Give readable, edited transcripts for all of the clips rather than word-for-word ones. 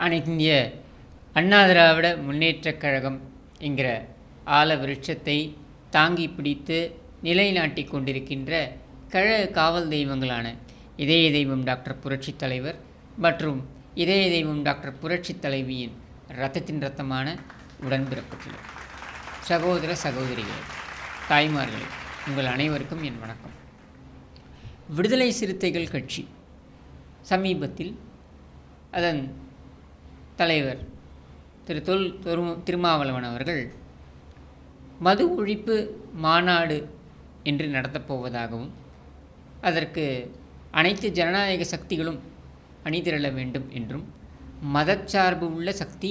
அனைத்து இந்திய அண்ணா திராவிட முன்னேற்றக் கழகம் என்கிற ஆல விருட்சத்தை தாங்கி பிடித்து நிலைநாட்டி கொண்டிருக்கின்ற கழக காவல் தெய்வங்களான இதய தெய்வம் டாக்டர் புரட்சித் தலைவர் மற்றும் இதய தெய்வம் டாக்டர் புரட்சித் தலைவியின் இரத்தத்தின் இரத்தமான உடன்பிறப்புகள், சகோதர சகோதரிகள், தாய்மார்களே, உங்கள் அனைவருக்கும் என் வணக்கம். விடுதலை சிறுத்தைகள் கட்சி சமீபத்தில் அதன் தலைவர் திரு திருமாவளவன் அவர்கள் மது ஒழிப்பு மாநாடு என்று நடத்தப்போவதாகவும் அதற்கு அனைத்து ஜனநாயக சக்திகளும் அணிதிரள வேண்டும் என்றும் மதச்சார்பு உள்ள சக்தி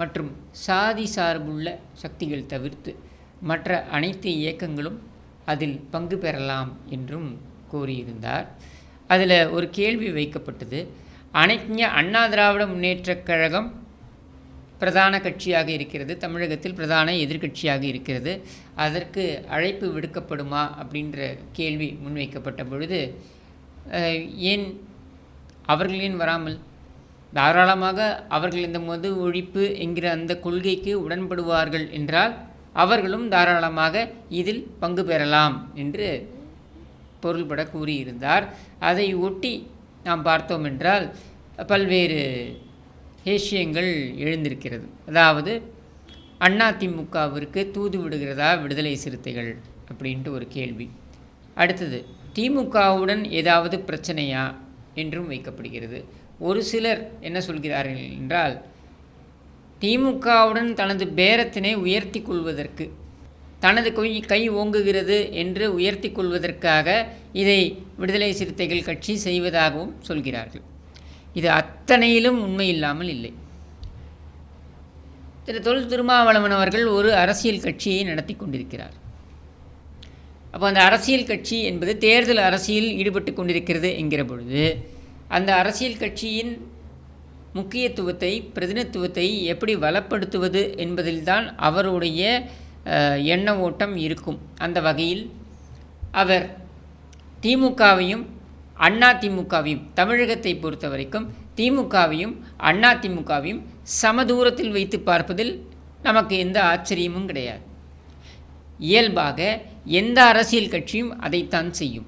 மற்றும் சாதி சார்புள்ள சக்திகள் தவிர்த்து மற்ற அனைத்து இயக்கங்களும் அதில் பங்கு பெறலாம் என்றும் கூறியிருந்தார். அதில் ஒரு கேள்வி வைக்கப்பட்டது. அனைத்து அண்ணா திராவிட முன்னேற்றக் கழகம் பிரதான கட்சியாக இருக்கிறது, தமிழகத்தில் பிரதான எதிர்க்கட்சியாக இருக்கிறது, அதற்கு அழைப்பு விடுக்கப்படுமா அப்படின்ற கேள்வி முன்வைக்கப்பட்ட பொழுது, ஏன் அவர்களின் வராமல் தாராளமாக அவர்கள் இந்த மது ஒழிப்பு என்கிற அந்த கொள்கைக்கு உடன்படுவார்கள் என்றால் அவர்களும் தாராளமாக இதில் பங்கு பெறலாம் என்று பொருள்பட கூறியிருந்தார். அதை ஒட்டி நாம் பார்த்தோம் என்றால் பல்வேறு விஷயங்கள் எழுந்திருக்கிறது. அதாவது அதிமுகவிற்கு தூது விடுகிறதா விடுதலை சிறுத்தைகள் அப்படின்ட்டு ஒரு கேள்வி. அடுத்தது, திமுகவுடன் ஏதாவது பிரச்சனையா என்றும் வைக்கப்படுகிறது. ஒரு சிலர் என்ன சொல்கிறார்கள் என்றால், திமுகவுடன் தனது பேரத்தினை உயர்த்தி கொள்வதற்கு, தனது கை ஓங்குகிறது என்று உயர்த்தி கொள்வதற்காக இதை விடுதலை சிறுத்தைகள் கட்சி செய்வதாகவும் சொல்கிறார்கள். இது அத்தனையிலும் உண்மை இல்லாமல் இல்லை. திருமாவளவன் அவர்கள் ஒரு அரசியல் கட்சியை நடத்தி கொண்டிருக்கிறார். அப்போ அந்த அரசியல் கட்சி என்பது தேர்தல் அரசியல் ஈடுபட்டு கொண்டிருக்கிறது என்கிற பொழுது அந்த அரசியல் கட்சியின் முக்கியத்துவத்தை, பிரதிநிதித்துவத்தை எப்படி வளப்படுத்துவது என்பதில்தான் அவருடைய எண்ண ஓட்டம் இருக்கும். அந்த வகையில் அவர் திமுகவையும் அதிமுகவையும், தமிழகத்தை பொறுத்த வரைக்கும் திமுகவையும் அதிமுகவையும் சமதூரத்தில் வைத்து பார்ப்பதில் நமக்கு எந்த ஆச்சரியமும் கிடையாது. இயல்பாக எந்த அரசியல் கட்சியும் அதைத்தான் செய்யும்.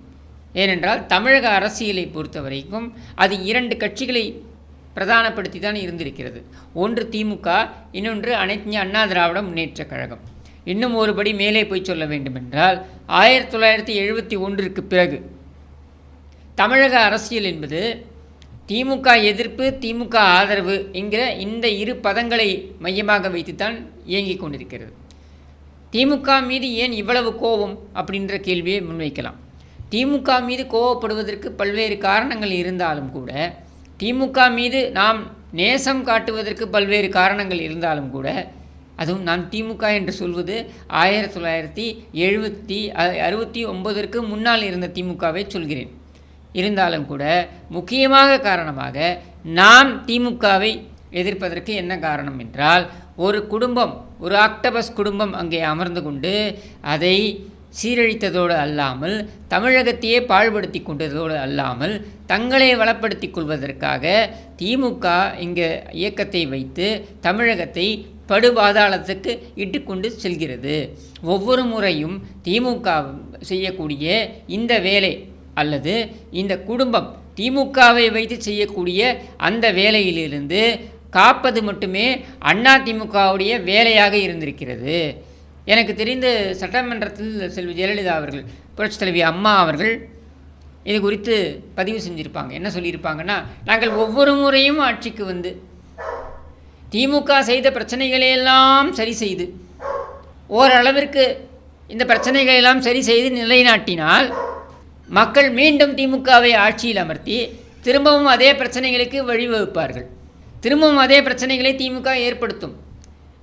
ஏனென்றால் தமிழக அரசியலை பொறுத்த வரைக்கும் அது இரண்டு கட்சிகளை பிரதானப்படுத்தி தான் இருந்திருக்கிறது. ஒன்று திமுக, இன்னொன்று அனைத்து அண்ணா திராவிட முன்னேற்றக் கழகம். இன்னும் ஒருபடி மேலே போய் சொல்ல வேண்டுமென்றால் 1971 பிறகு தமிழக அரசியல் என்பது திமுக எதிர்ப்பு, திமுக ஆதரவு என்கிற இந்த இரு பதங்களை மையமாக வைத்துத்தான் இயங்கிக் கொண்டிருக்கிறது. திமுக மீது ஏன் இவ்வளவு கோபம் அப்படின்ற கேள்வியை முன்வைக்கலாம். திமுக மீது கோபப்படுவதற்கு பல்வேறு காரணங்கள் இருந்தாலும் கூட, திமுக மீது நாம் நேசம் காட்டுவதற்கு பல்வேறு காரணங்கள் இருந்தாலும் கூட, அதுவும் நான் திமுக என்று சொல்வது 1969 முன்னால் இருந்த திமுகவை சொல்கிறேன். இருந்தாலும் கூட முக்கியமாக காரணமாக நாம் திமுகவை எதிர்ப்பதற்கு என்ன காரணம் என்றால், ஒரு குடும்பம், ஒரு ஆக்டோபஸ் குடும்பம் அங்கே அமர்ந்து கொண்டு அதை சீரழித்ததோடு அல்லாமல், தமிழகத்தையே பாழ்படுத்தி கொண்டதோடு அல்லாமல், தங்களை வளப்படுத்தி கொள்வதற்காக திமுக இங்கே இயக்கத்தை வைத்து தமிழகத்தை படுபாதாளத்துக்கு இட்டுக்கொண்டு செல்கிறது. ஒவ்வொரு முறையும் திமுக செய்யக்கூடிய இந்த வேலை அல்லது இந்த குடும்பம் திமுகவை வைத்து செய்யக்கூடிய அந்த வேலையிலிருந்து காப்பது மட்டுமே அதிமுகவுடைய வேலையாக இருந்திருக்கிறது. எனக்கு தெரிந்த சட்டமன்றத்தில் செல்வி ஜெயலலிதா அவர்கள், புரட்சித் தலைவி அம்மா அவர்கள் இது குறித்து பதிவு செஞ்சுருப்பாங்க. என்ன சொல்லியிருப்பாங்கன்னா, நாங்கள் ஒவ்வொரு முறையும் ஆட்சிக்கு வந்து திமுக செய்த பிரச்சனைகளையெல்லாம் சரி செய்து ஓரளவிற்கு இந்த பிரச்சனைகளெல்லாம் சரி செய்து நிலைநாட்டினால் மக்கள் மீண்டும் திமுகவை ஆட்சியில் அமர்த்தி திரும்பவும் அதே பிரச்சனைகளுக்கு வழிவகுப்பார்கள். திரும்பவும் அதே பிரச்சனைகளை திமுக ஏற்படுத்தும்.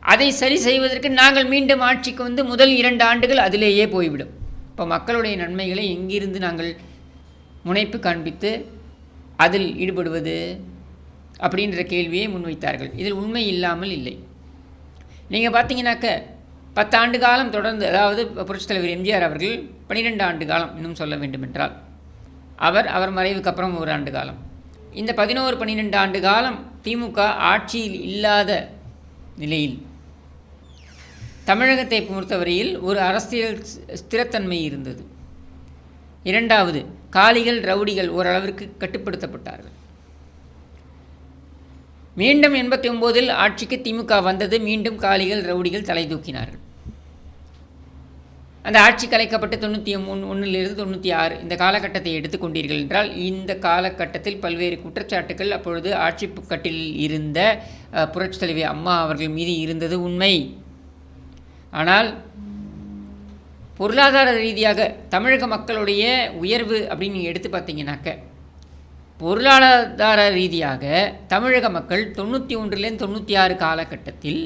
அதை சரி செய்வதற்கு நாங்கள் மீண்டும் ஆட்சிக்கு வந்து முதல் 2 ஆண்டுகள் அதிலேயே போய்விடும். இப்போ மக்களுடைய நன்மைகளை எங்கிருந்து நாங்கள் முனைப்பு காண்பித்து அதில் ஈடுபடுவது அப்படின்ற கேள்வியை முன்வைத்தார்கள். இதில் உண்மை இல்லாமல் இல்லை. நீங்கள் பார்த்தீங்கன்னாக்க 10 ஆண்டு காலம் தொடர்ந்து, அதாவது புரட்சித் தலைவர் எம்ஜிஆர் அவர்கள் 12 ஆண்டு காலம் இன்னும் சொல்ல வேண்டுமென்றால், அவர் மறைவுக்கு அப்புறம் 1 ஆண்டு காலம், இந்த 11-12 ஆண்டு காலம் திமுக ஆட்சியில் இல்லாத நிலையில் தமிழகத்தை பொறுத்தவரையில் ஒரு அரசியல் ஸ்திரத்தன்மை இருந்தது. இரண்டாவது, காளிகள் ரவுடிகள் ஓரளவிற்கு கட்டுப்படுத்தப்பட்டார்கள். மீண்டும் 89இல் ஆட்சிக்கு திமுக வந்தது. மீண்டும் காளிகள் ரவுடிகள் தலை தூக்கினார்கள். அந்த ஆட்சி கலைக்கப்பட்டு 91லிருந்து 96 இந்த காலகட்டத்தை எடுத்துக்கொண்டீர்கள் என்றால், இந்த காலகட்டத்தில் பல்வேறு குற்றச்சாட்டுகள் அப்பொழுது ஆட்சி கட்டிலில் இருந்த புரட்சித் தலைவி அம்மா அவர்கள் மீது இருந்தது உண்மை. ஆனால் பொருளாதார ரீதியாக தமிழக மக்களுடைய உயர்வு அப்படின்னு நீங்கள் எடுத்து பார்த்தீங்கன்னாக்க, பொருளாதார ரீதியாக தமிழக மக்கள் 91லேருந்து 96 காலகட்டத்தில்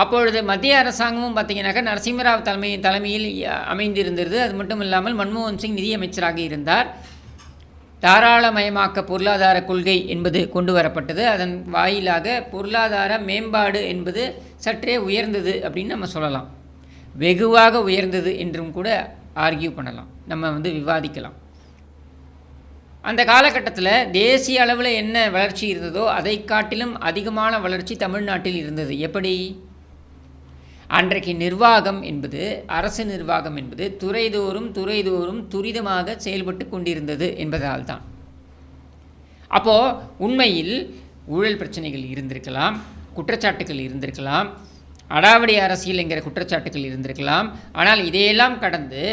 அப்பொழுது மத்திய அரசாங்கமும் பார்த்திங்கனாக்கா நரசிம்மராவ் தலைமையில் அமைந்திருந்தது. அது மட்டும் இல்லாமல் மன்மோகன் சிங் நிதியமைச்சராக இருந்தார். தாராளமயமாக்க பொருளாதார கொள்கை என்பது கொண்டு வரப்பட்டது. அதன் வாயிலாக பொருளாதார மேம்பாடு என்பது சற்றே உயர்ந்தது அப்படின்னு நம்ம சொல்லலாம். வெகுவாக உயர்ந்தது என்றும் கூட ஆர்கியூ பண்ணலாம், நம்ம விவாதிக்கலாம். அந்த காலகட்டத்தில் தேசிய அளவில் என்ன வளர்ச்சி இருந்ததோ அதை காட்டிலும் அதிகமான வளர்ச்சி தமிழ்நாட்டில் இருந்தது. எப்படி? அன்றைக்கு நிர்வாகம் என்பது, அரசு நிர்வாகம் என்பது துறைதோறும் துரிதமாக செயல்பட்டு கொண்டிருந்தது என்பதால் தான். அப்போது உண்மையில் ஊழல் பிரச்சனைகள் இருந்திருக்கலாம், குற்றச்சாட்டுகள் இருந்திருக்கலாம், அடாவடி அரசியல் என்கிற குற்றச்சாட்டுகள் இருந்திருக்கலாம். ஆனால் இதையெல்லாம் கடந்து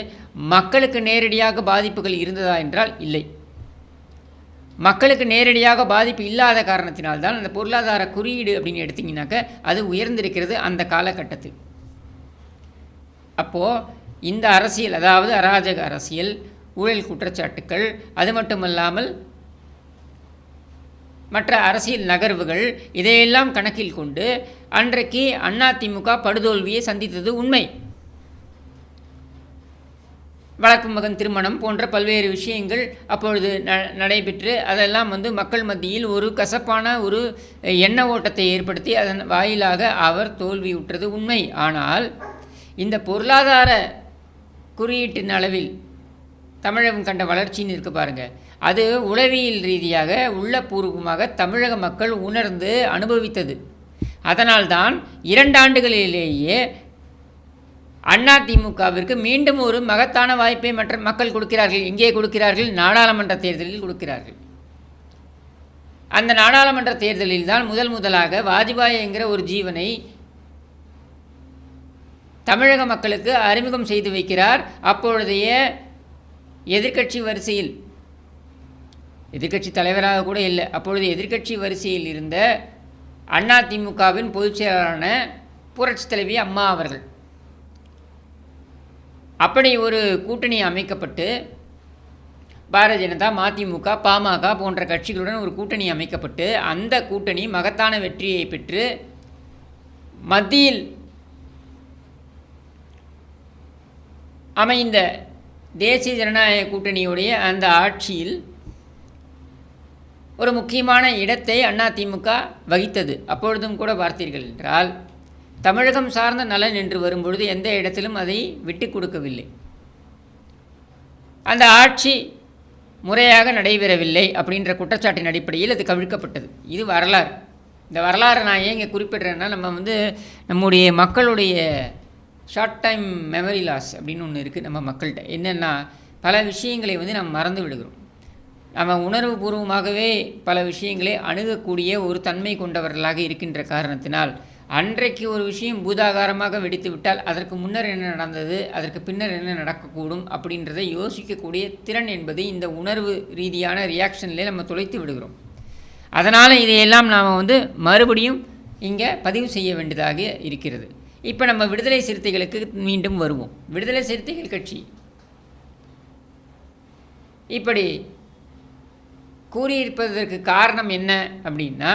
மக்களுக்கு நேரடியாக பாதிப்புகள் இருந்ததா என்றால் இல்லை. மக்களுக்கு நேரடியாக பாதிப்பு இல்லாத காரணத்தினால்தான் அந்த பொருளாதார குறியீடு அப்படின்னு எடுத்திங்கனாக்க அது உயர்ந்திருக்கிறது அந்த காலகட்டத்தில். அப்போது இந்த அரசியல், அதாவது அராஜக அரசியல், ஊழல் குற்றச்சாட்டுக்கள், அது மட்டுமல்லாமல் மற்ற அரசியல் நகர்வுகள், இதையெல்லாம் கணக்கில் கொண்டு அன்றைக்கு அதிமுக படுதோல்வியை சந்தித்தது உண்மை. வளர்ப்பு மகன் திருமணம் போன்ற பல்வேறு விஷயங்கள் அப்பொழுது நடைபெற்று அதெல்லாம் மக்கள் மத்தியில் ஒரு கசப்பான ஒரு எண்ண ஓட்டத்தை ஏற்படுத்தி அதன் வாயிலாக அவர் தோல்வியுற்றது உண்மை. ஆனால் இந்த பொருளாதார குறியீட்டின் அளவில் தமிழகம் கண்ட வளர்ச்சின்னு இருக்கு பாருங்கள், அது உளவியல் ரீதியாக உள்ளபூர்வமாக தமிழக மக்கள் உணர்ந்து அனுபவித்தது. அதனால்தான் 2 ஆண்டுகளிலேயே அதிமுகவிற்கு மீண்டும் ஒரு மகத்தான வாய்ப்பை மற்ற மக்கள் கொடுக்கிறார்கள். எங்கே கொடுக்கிறார்கள்? நாடாளுமன்ற தேர்தலில் கொடுக்கிறார்கள். அந்த நாடாளுமன்ற தேர்தலில் தான் முதலாக வாஜ்பாய் என்கிற ஒரு ஜீவனை தமிழக மக்களுக்கு அறிமுகம் செய்து வைக்கிறார். அப்பொழுதைய எதிர்க்கட்சி வரிசையில், எதிர்க்கட்சி தலைவராக கூட இல்லை, அப்பொழுது எதிர்க்கட்சி வரிசையில் இருந்த அதிமுகவின் பொதுச் செயலாளரான புரட்சித் தலைவி அம்மா அவர்கள், அப்படி ஒரு கூட்டணி அமைக்கப்பட்டு பாரதிய ஜனதா, மதிமுக, பாமக போன்ற கட்சிகளுடன் ஒரு கூட்டணி அமைக்கப்பட்டு அந்த கூட்டணி மகத்தான வெற்றியை பெற்று மத்தியில் அமைந்த தேசிய ஜனநாயக கூட்டணியுடைய அந்த ஆட்சியில் ஒரு முக்கியமான இடத்தை அதிமுக வகித்தது. அப்பொழுதும் கூட பார்த்தீர்கள் என்றால் தமிழகம் சார்ந்த நலன் என்று வரும்பொழுது எந்த இடத்திலும் அதை விட்டு கொடுக்கவில்லை. அந்த ஆட்சி முறையாக நடைபெறவில்லை அப்படின்ற குற்றச்சாட்டின் அடிப்படையில் அது கவிழ்க்கப்பட்டது. இது வரலாறு. இந்த வரலாறு நான் ஏன் இங்கே குறிப்பிட்றேன்னா, நம்ம நம்முடைய மக்களுடைய ஷார்ட் டைம் மெமரி லாஸ் அப்படின்னு ஒன்று இருக்குது நம்ம மக்கள்கிட்ட. என்னென்னா, பல விஷயங்களை நம்ம மறந்து விடுகிறோம். நம்ம உணர்வு பூர்வமாகவே பல விஷயங்களை அணுகக்கூடிய ஒரு தன்மை கொண்டவர்களாக இருக்கின்ற காரணத்தினால் அன்றைக்கு ஒரு விஷயம் பூதாகாரமாக வெடித்து விட்டால் அதற்கு முன்னர் என்ன நடந்தது, அதற்கு பின்னர் என்ன நடக்கக்கூடும் அப்படின்றதை யோசிக்கக்கூடிய திறன் என்பது இந்த உணர்வு ரீதியான ரியாக்ஷன்லேயே நம்ம தொலைத்து விடுகிறோம். அதனால் இதையெல்லாம் நாம் மறுபடியும் இங்கே பதிவு செய்ய வேண்டியதாக இருக்கிறது. இப்போ நம்ம விடுதலை சிறுத்தைகளுக்கு மீண்டும் வருவோம். விடுதலை சிறுத்தைகள் கட்சி இப்படி கூறியிருப்பதற்கு காரணம் என்ன அப்படின்னா,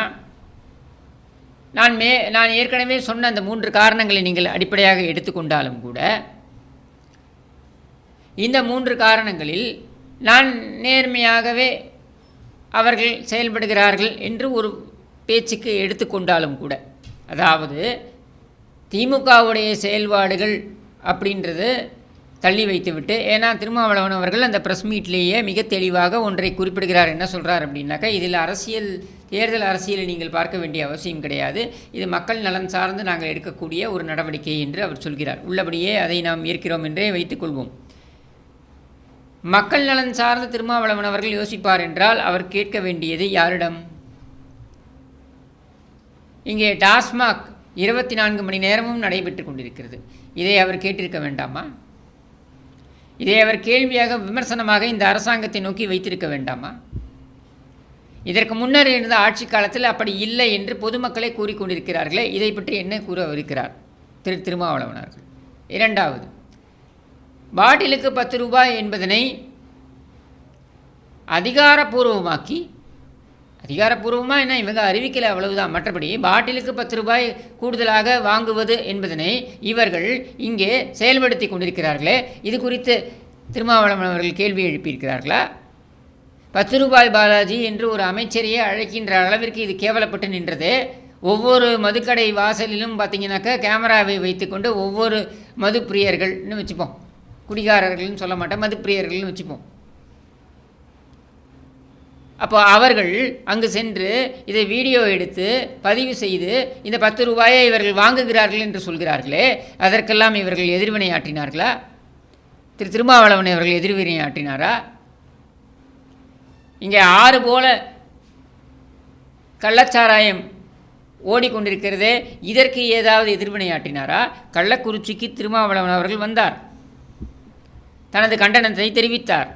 நான் ஏற்கனவே சொன்ன அந்த 3 காரணங்களை நீங்கள் அடிப்படையாக எடுத்துக்கொண்டாலும் கூட இந்த 3 காரணங்களில் நான் நேர்மையாகவே அவர்கள் செயல்படுகிறார்கள் என்று ஒரு பேச்சுக்கு எடுத்துக்கொண்டாலும் கூட, அதாவது திமுகவுடைய செயல்பாடுகள் அப்படின்றது தள்ளி வைத்துவிட்டு, ஏன்னா திருமாவளவன் அவர்கள் அந்த ப்ரெஸ் மீட்லேயே மிக தெளிவாக ஒன்றை குறிப்பிடுகிறார். என்ன சொல்கிறார் அப்படின்னாக்கா, இதில் தேர்தல் அரசியலை நீங்கள் பார்க்க வேண்டிய அவசியம் கிடையாது, இது மக்கள் நலன் சார்ந்து நாங்கள் எடுக்கக்கூடிய ஒரு நடவடிக்கை என்று அவர் சொல்கிறார். உள்ளபடியே அதை நாம் ஏற்கிறோம் என்றே வைத்துக்கொள்வோம். மக்கள் நலன் சார்ந்து திருமாவளவன் அவர்கள் யோசிப்பார் என்றால் அவர் கேட்க வேண்டியது யாரிடம்? இங்கே டாஸ்மாக் 24 மணி நேரமும் நடைபெற்று கொண்டிருக்கிறது. இதை அவர் கேட்டிருக்க வேண்டாமா? இதை அவர் கேள்வியாக விமர்சனமாக இந்த அரசாங்கத்தை நோக்கி வைத்திருக்க வேண்டாமா? இதற்கு முன்னர் இருந்த ஆட்சி காலத்தில் அப்படி இல்லை என்று பொதுமக்களை கூறிக்கொண்டிருக்கிறார்களே, இதை பற்றி என்ன கூறவிருக்கிறார் திருமாவளவன் அவர்கள்? இரண்டாவது, பாட்டிலுக்கு 10 ரூபாய் என்பதனை அதிகாரப்பூர்வமாக என்ன இவங்க அறிவிக்கலை, அவ்வளவுதான். மற்றபடி பாட்டிலுக்கு 10 ரூபாய் கூடுதலாக வாங்குவது என்பதனை இவர்கள் இங்கே செயல்படுத்தி கொண்டிருக்கிறார்களே, இது குறித்து திருமாவளவன் அவர்கள் கேள்வி எழுப்பியிருக்கிறார்களா? 10 ரூபாய் பாலாஜி என்று ஒரு அமைச்சரையே அழைக்கின்ற அளவிற்கு இது கேவலப்பட்டு நின்றது. ஒவ்வொரு மதுக்கடை வாசலிலும் பார்த்திங்கனாக்கா கேமராவை வைத்துக்கொண்டு ஒவ்வொரு மது பிரியர்கள்னு வச்சுப்போம், குடிகாரர்கள்னு சொல்ல மாட்டேன், மது பிரியர்கள்னு வச்சுப்போம். அப்போ அவர்கள் அங்கு சென்று இதை வீடியோ எடுத்து பதிவு செய்து இந்த 10 ரூபாயை இவர்கள் வாங்குகிறார்கள் என்று சொல்கிறார்களே, அதற்கெல்லாம் இவர்கள் எதிர்வினை ஆற்றினார்களா? திருமாவளவன் அவர்கள் எதிர்வினை ஆற்றினாரா? இங்கே 6 போல கள்ளச்சாராயம் ஓடிக்கொண்டிருக்கிறதே, இதற்கு ஏதாவது எதிர்வினை ஆற்றினாரா? கள்ளக்குறிச்சிக்கு திருமாவளவன் அவர்கள் வந்தார், தனது கண்டனத்தை தெரிவித்தார்.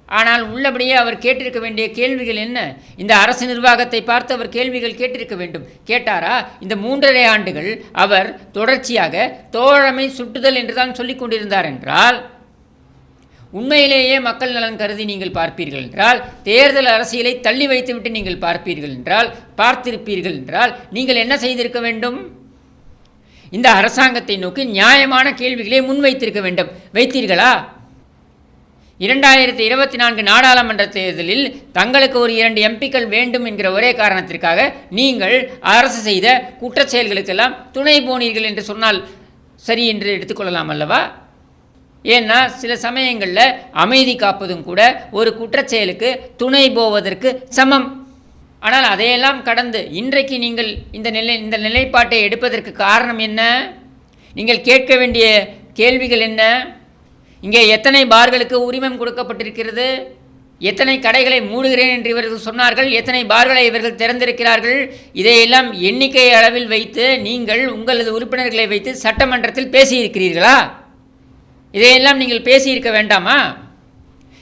ஆனால் உள்ளபடியே அவர் கேட்டிருக்க வேண்டிய கேள்விகள் என்ன? இந்த அரசு நிர்வாகத்தை பார்த்து அவர் கேள்விகள் கேட்டிருக்க வேண்டும். கேட்டாரா? இந்த 3.5 ஆண்டுகள் அவர் தொடர்ச்சியாக தோழமை சுட்டுதல் என்று தான் சொல்லிக் கொண்டிருந்தார் என்றால், உண்மையிலேயே மக்கள் நலன் கருதி நீங்கள் பார்ப்பீர்கள் என்றால், தேர்தல் அரசியலை தள்ளி வைத்துவிட்டு நீங்கள் பார்த்திருப்பீர்கள் என்றால் நீங்கள் என்ன செய்திருக்க வேண்டும்? இந்த அரசாங்கத்தை நோக்கி நியாயமான கேள்விகளை முன்வைத்திருக்க வேண்டும். வைத்தீர்களா? 2024 நாடாளுமன்ற தேர்தலில் தங்களுக்கு ஒரு 2 எம்பிக்கள் வேண்டும் என்கிற ஒரே காரணத்திற்காக நீங்கள் அரசு செய்த குற்றச்செயல்களுக்கெல்லாம் துணை போனீர்கள் என்று சொன்னால் சரி என்று எடுத்துக்கொள்ளலாம் அல்லவா? ஏன்னா சில சமயங்களில் அமைதி காப்பதும் கூட ஒரு குற்றச்செயலுக்கு துணை போவதற்கு சமம். ஆனால் அதையெல்லாம் கடந்து இன்றைக்கு நீங்கள் இந்த நிலைப்பாட்டை எடுப்பதற்கு காரணம் என்ன? நீங்கள் கேட்க வேண்டிய கேள்விகள் என்ன? இங்கே எத்தனை பார்களுக்கு உரிமம் கொடுக்கப்பட்டிருக்கிறது? எத்தனை கடைகளை மூடுகிறேன் என்று இவர்கள் சொன்னார்கள்? எத்தனை பார்களை இவர்கள் திறந்திருக்கிறார்கள்? இதையெல்லாம் எண்ணிக்கை அளவில் வைத்து நீங்கள் உங்களது உறுப்பினர்களை வைத்து சட்டமன்றத்தில் பேசியிருக்கிறீர்களா? இதையெல்லாம் நீங்கள் பேசியிருக்க வேண்டாமா?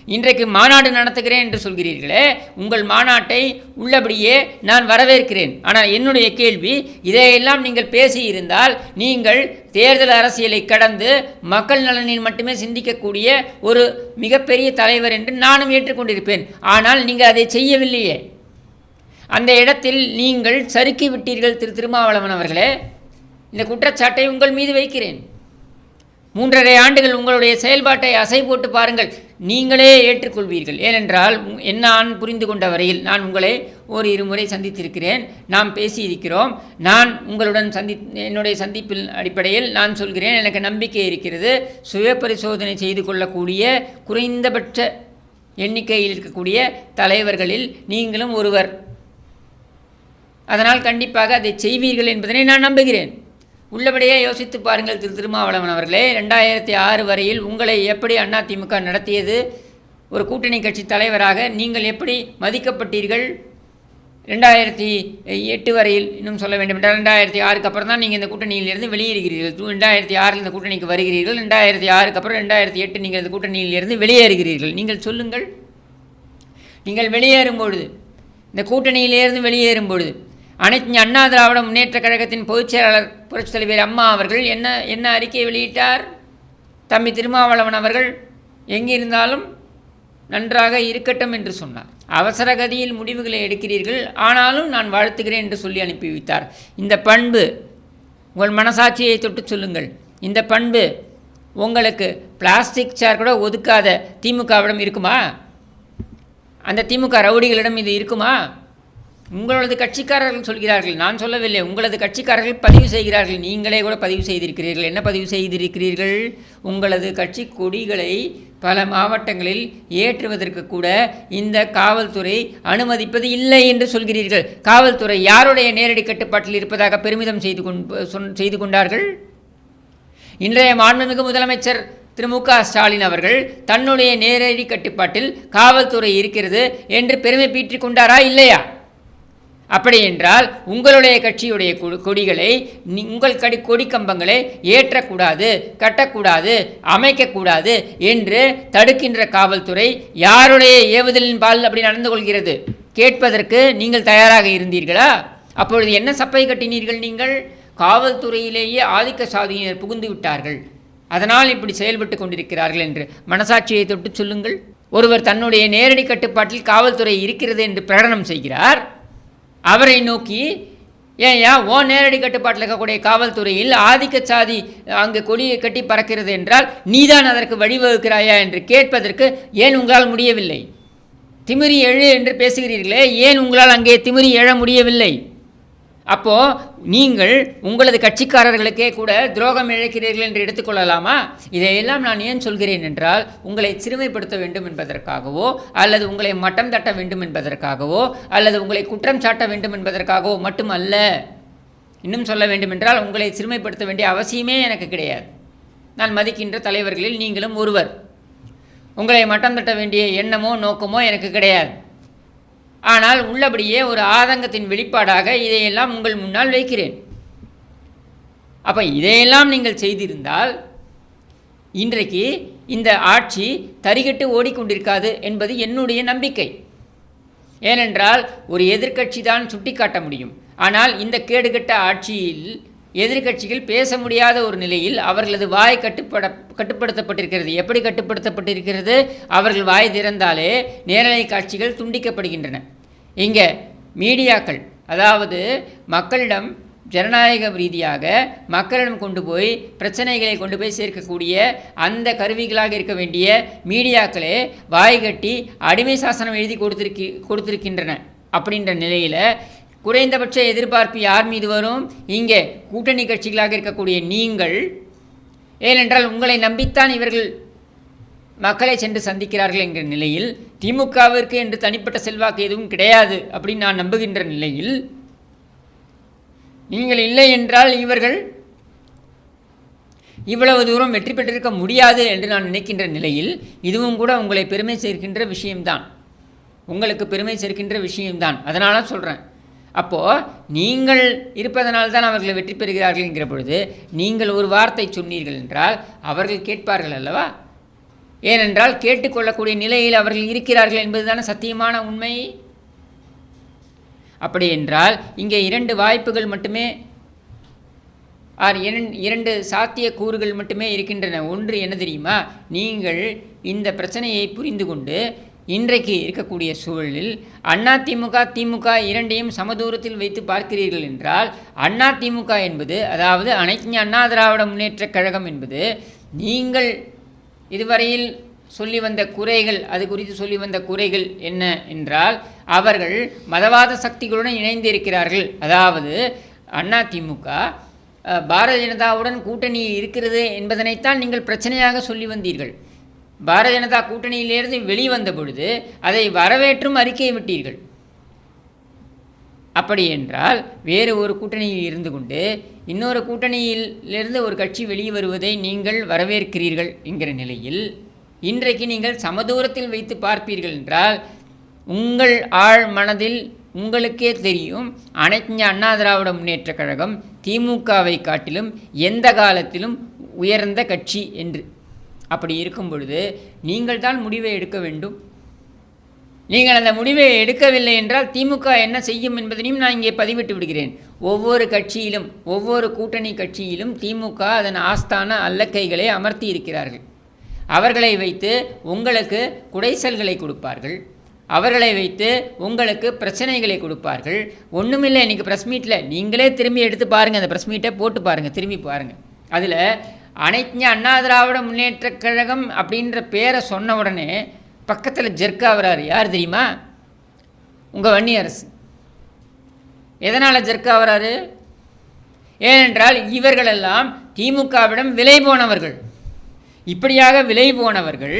இன்றைக்கு மாநாடு நடத்துகிறேன் என்று சொல்கிறீர்களே, உங்கள் மாநாட்டை உள்ளபடியே நான் வரவேற்கிறேன். ஆனால் என்னுடைய கேள்வி, இதையெல்லாம் நீங்கள் பேசியிருந்தால் நீங்கள் தேர்தல் அரசியலை கடந்து மக்கள் நலனில் மட்டுமே சிந்திக்கக்கூடிய ஒரு மிகப்பெரிய தலைவர் என்று நானும் ஏற்றுக்கொண்டிருப்பேன். ஆனால் நீங்கள் அதை செய்யவில்லையே. அந்த இடத்தில் நீங்கள் சறுக்கி விட்டீர்கள். திருமாவளவன் அவர்களே, இந்த குற்றச்சாட்டை உங்கள் மீது வைக்கிறேன். 3.5 ஆண்டுகள் உங்களுடைய செயல்பாட்டை அசை போட்டு பாருங்கள், நீங்களே ஏற்றுக்கொள்வீர்கள். ஏனென்றால் நான் புரிந்து கொண்ட வரையில், நான் உங்களை ஒரு 2 முறை சந்தித்திருக்கிறேன், நாம் பேசியிருக்கிறோம். நான் உங்களுடன் என்னுடைய சந்திப்பின் அடிப்படையில் நான் சொல்கிறேன், எனக்கு நம்பிக்கை இருக்கிறது. சுய பரிசோதனை செய்து கொள்ளக்கூடிய குறைந்தபட்ச எண்ணிக்கையில் இருக்கக்கூடிய தலைவர்களில் நீங்களும் ஒருவர். அதனால் கண்டிப்பாக அதை செய்வீர்கள் என்பதனை நான் நம்புகிறேன். உள்ளபடியே யோசித்து பாருங்கள் திருமாவளவன் அவர்களே, 2006 வரையில் உங்களை எப்படி அதிமுக நடத்தியது? ஒரு கூட்டணி கட்சி தலைவராக நீங்கள் எப்படி மதிக்கப்பட்டீர்கள்? 2008 வரையில் இன்னும் சொல்ல வேண்டும் என்றால் 2006க்கு அப்புறம் தான் நீங்கள் இந்த கூட்டணியிலிருந்து வெளியேறுகிறீர்கள். 2006 இந்த கூட்டணிக்கு வருகிறீர்கள். 2006க்கு அப்புறம் 2008 நீங்கள் இந்த கூட்டணியிலிருந்து வெளியேறுகிறீர்கள். நீங்கள் சொல்லுங்கள், நீங்கள் வெளியேறும் பொழுது, இந்த கூட்டணியிலிருந்து வெளியேறும் பொழுது அனைத்து அண்ணா திராவிட முன்னேற்ற கழகத்தின் பொதுச் செயலாளர் புரட்சித் தலைவர் அம்மா அவர்கள் என்ன அறிக்கையை வெளியிட்டார்? தம்பி திருமாவளவன் அவர்கள் எங்கிருந்தாலும் நன்றாக இருக்கட்டும் என்று சொன்னார். அவசர கதியில் முடிவுகளை எடுக்கிறீர்கள், ஆனாலும் நான் வாழ்த்துகிறேன் என்று சொல்லி அனுப்பி வைத்தார். இந்த பண்பு உங்கள் மனசாட்சியை தொட்டு சொல்லுங்கள். இந்த பண்பு உங்களுக்கு பிளாஸ்டிக் சேர் கூட ஒதுக்காத திமுகவிடம் இருக்குமா? அந்த திமுக ரவுடிகளிடம் இது இருக்குமா? உங்களது கட்சிக்காரர்கள் சொல்கிறார்கள், நான் சொல்லவில்லை. உங்களது கட்சிக்காரர்கள் பதிவு செய்கிறார்கள். நீங்களே கூட பதிவு செய்திருக்கிறீர்கள். என்ன பதிவு செய்திருக்கிறீர்கள்? உங்களது கட்சி கொடிகளை பல மாவட்டங்களில் ஏற்றுவதற்கு கூட இந்த காவல்துறை அனுமதிப்பது இல்லை என்று சொல்கிறீர்கள். காவல்துறை யாருடைய நேரடி கட்டுப்பாட்டில் இருப்பதாக பெருமிதம் செய்து கொண்டார்கள்? இன்றைய மாண்புமிகு முதலமைச்சர் திரு மு.க. ஸ்டாலின் அவர்கள் தன்னுடைய நேரடி கட்டுப்பாட்டில் காவல்துறை இருக்கிறது என்று பெருமை பீற்றிக் கொண்டாரா இல்லையா? அப்படி என்றால் உங்களுடைய கட்சியுடைய கொடிகளை, உங்கள் கொடி கம்பங்களை ஏற்றக்கூடாது, கட்டக்கூடாது, அமைக்கக்கூடாது என்று தடுக்கின்ற காவல்துறை யாருடைய ஏவுதலின் பால் அப்படி நடந்து கொள்கிறது? கேட்பதற்கு நீங்கள் தயாராக இருந்தீர்களா? அப்பொழுது என்ன சப்பை கட்டினீர்கள்? நீங்கள் காவல்துறையிலேயே ஆதிக்க சாதியினர் புகுந்து விட்டார்கள், அதனால் இப்படி செயல்பட்டு கொண்டிருக்கிறார்கள் என்று மனசாட்சியை தொட்டு சொல்லுங்கள். ஒருவர் தன்னுடைய நேரடி கட்டுப்பாட்டில் காவல்துறை இருக்கிறது என்று பிரகடனம் செய்கிறார். அவரை நோக்கி, ஏயா ஓ நேரடி கட்டுப்பாட்டில் இருக்கக்கூடிய காவல்துறையில் ஆதிக்க சாதி அங்கு கொடியை கட்டி பறக்கிறது என்றால் நீதான் அதற்கு வழிவகுக்கிறாயா என்று கேட்பதற்கு ஏன் உங்களால் முடியவில்லை? திமிரி எழு என்று பேசுகிறீர்களே, ஏன் உங்களால் அங்கே திமிரி எழ முடியவில்லை? அப்போது நீங்கள் உங்களது கட்சிக்காரர்களுக்கே கூட துரோகம் இழைக்கிறீர்கள் என்று எடுத்துக்கொள்ளலாமா? இதையெல்லாம் நான் ஏன் சொல்கிறேன் என்றால், உங்களை சிறுமைப்படுத்த வேண்டும் என்பதற்காகவோ, அல்லது உங்களை மட்டம் தட்ட வேண்டும் என்பதற்காகவோ, அல்லது உங்களை குற்றம் சாட்ட வேண்டும் என்பதற்காகவோ மட்டுமல்ல. இன்னும் சொல்ல வேண்டுமென்றால், உங்களை சிறுமைப்படுத்த வேண்டிய அவசியமே எனக்கு கிடையாது. நான் மதிக்கின்ற தலைவர்களில் நீங்களும் ஒருவர். உங்களை மட்டம் தட்ட வேண்டிய எண்ணமோ நோக்கமோ எனக்கு கிடையாது. ஆனால் உள்ளபடியே ஒரு ஆதங்கத்தின் வெளிப்பாடாக இதையெல்லாம் உங்கள் முன்னால் வைக்கிறேன். அப்போ இதையெல்லாம் நீங்கள் செய்திருந்தால் இன்றைக்கு இந்த ஆட்சி தரிகட்டு ஓடிக்கொண்டிருக்காது என்பது என்னுடைய நம்பிக்கை. ஏனென்றால் ஒரு எதிர்க்கட்சி தான் சுட்டி காட்ட முடியும். ஆனால் இந்த கேடுகட்ட ஆட்சியில் எதிர்க்கட்சிகள் பேச முடியாத ஒரு நிலையில் அவர்களது வாய் கட்டுப்படுத்தப்பட்டிருக்கிறது. எப்படி கட்டுப்படுத்தப்பட்டிருக்கிறது? அவர்கள் வாய் திறந்தாலே நேரலை காட்சிகள் துண்டிக்கப்படுகின்றன. இங்கே மீடியாக்கள், அதாவது மக்களிடம் ஜனநாயக ரீதியாக மக்களிடம் கொண்டு போய் பிரச்சனைகளை கொண்டு போய் சேர்க்கக்கூடிய அந்த கருவிகளாக இருக்க வேண்டிய மீடியாக்களே வாய் கட்டி அடிமை சாசனம் எழுதி கொடுத்திருக்கின்றன. அப்படின்ற நிலையில் குறைந்தபட்ச எதிர்பார்ப்பு யார் மீது வரும்? இங்கே கூட்டணி கட்சிகளாக இருக்கக்கூடிய நீங்கள். ஏனென்றால் உங்களை நம்பித்தான் இவர்கள் மக்களை சென்று சந்திக்கிறார்கள் என்கிற நிலையில், திமுகவிற்கு என்று தனிப்பட்ட செல்வாக்கு எதுவும் கிடையாது அப்படின்னு நான் நம்புகின்ற நிலையில், நீங்கள் இல்லை என்றால் இவர்கள் இவ்வளவு தூரம் வெற்றி பெற்றிருக்க முடியாது என்று நான் நினைக்கின்ற நிலையில், இதுவும் கூட உங்களை பெருமை சேர்க்கின்ற விஷயம்தான், உங்களுக்கு பெருமை சேர்க்கின்ற விஷயம்தான். அதனால சொல்கிறேன். அப்போது நீங்கள் இருப்பதனால்தான் அவர்கள் வெற்றி பெறுகிறார்கள் என்கிற பொழுது நீங்கள் ஒரு வார்த்தை சொன்னீர்கள் என்றால் அவர்கள் கேட்பார்கள் அல்லவா? ஏனென்றால் கேட்டுக்கொள்ளக்கூடிய நிலையில் அவர்கள் இருக்கிறார்கள் என்பதுதான சத்தியமான உண்மை. அப்படி என்றால் இங்கே இரண்டு வாய்ப்புகள் மட்டுமே, இரண்டு சாத்திய கூறுகள் மட்டுமே இருக்கின்றன. ஒன்று என்ன தெரியுமா? நீங்கள் இந்த பிரச்சனையை புரிந்து கொண்டு இன்றைக்கு இருக்கக்கூடிய சூழலில் அதிமுக திமுக இரண்டையும் சமதூரத்தில் வைத்து பார்க்கிறீர்கள் என்றால், அதிமுக என்பது, அதாவது அனைத்து அண்ணா திராவிட முன்னேற்றக் கழகம் என்பது, நீங்கள் இதுவரையில் சொல்லி வந்த குறைகள், அது குறித்து சொல்லி வந்த குறைகள் என்ன என்றால், அவர்கள் மதவாத சக்திகளுடன் இணைந்து இருக்கிறார்கள். அதாவது அதிமுக பாரதிய ஜனதாவுடன் கூட்டணி இருக்கிறது என்பதனைத்தான் நீங்கள் பிரச்சனையாக சொல்லி வந்தீர்கள். பாரதிய ஜனதா கூட்டணியிலிருந்து வெளிவந்த பொழுது அதை வரவேற்றும் அறிக்கையை விட்டீர்கள். அப்படி என்றால் வேறு ஒரு கூட்டணியில் இருந்து கொண்டு இன்னொரு கூட்டணியிலிருந்து ஒரு கட்சி வெளியே வருவதை நீங்கள் வரவேற்கிறீர்கள் என்கிற நிலையில், இன்றைக்கு நீங்கள் சமதூரத்தில் வைத்து பார்ப்பீர்கள் என்றால், உங்கள் ஆழ் மனதில் உங்களுக்கே தெரியும், அனைத்து அண்ணா திராவிட முன்னேற்றக் கழகம் திமுகவை காட்டிலும் எந்த காலத்திலும் உயர்ந்த கட்சி என்று. அப்படி இருக்கும் பொழுது நீங்கள் தான் முடிவை எடுக்க வேண்டும். நீங்கள் அந்த முடிவை எடுக்கவில்லை என்றால் திமுக என்ன செய்யும் என்பதனையும் நான் இங்கே பதிவிட்டு விடுகிறேன். ஒவ்வொரு கட்சியிலும், ஒவ்வொரு கூட்டணி கட்சியிலும் திமுக அதன் ஆஸ்தான அல்லக்கைகளை அமர்த்தி இருக்கிறார்கள். அவர்களை வைத்து உங்களுக்கு குடைசல்களை கொடுப்பார்கள், அவர்களை வைத்து உங்களுக்கு பிரச்சனைகளை கொடுப்பார்கள். ஒன்றுமில்லை, இன்றைக்கி ப்ரெஸ் மீட்டில் நீங்களே திரும்பி எடுத்து பாருங்கள், அந்த ப்ரெஸ் மீட்டை போட்டு பாருங்கள், திரும்பி பாருங்கள். அதில் அனைத்து அண்ணா திராவிட முன்னேற்றக் கழகம் அப்படின்ற பேரை சொன்ன உடனே பக்கத்தில் ஜெர்க் ஆகிறார். யார் தெரியுமா? உங்கள் வன்னி அரசு. எதனால் ஜர்க் ஆகிறாரு? ஏனென்றால் இவர்களெல்லாம் திமுகவிடம் விலை போனவர்கள். இப்படியாக விலை போனவர்கள்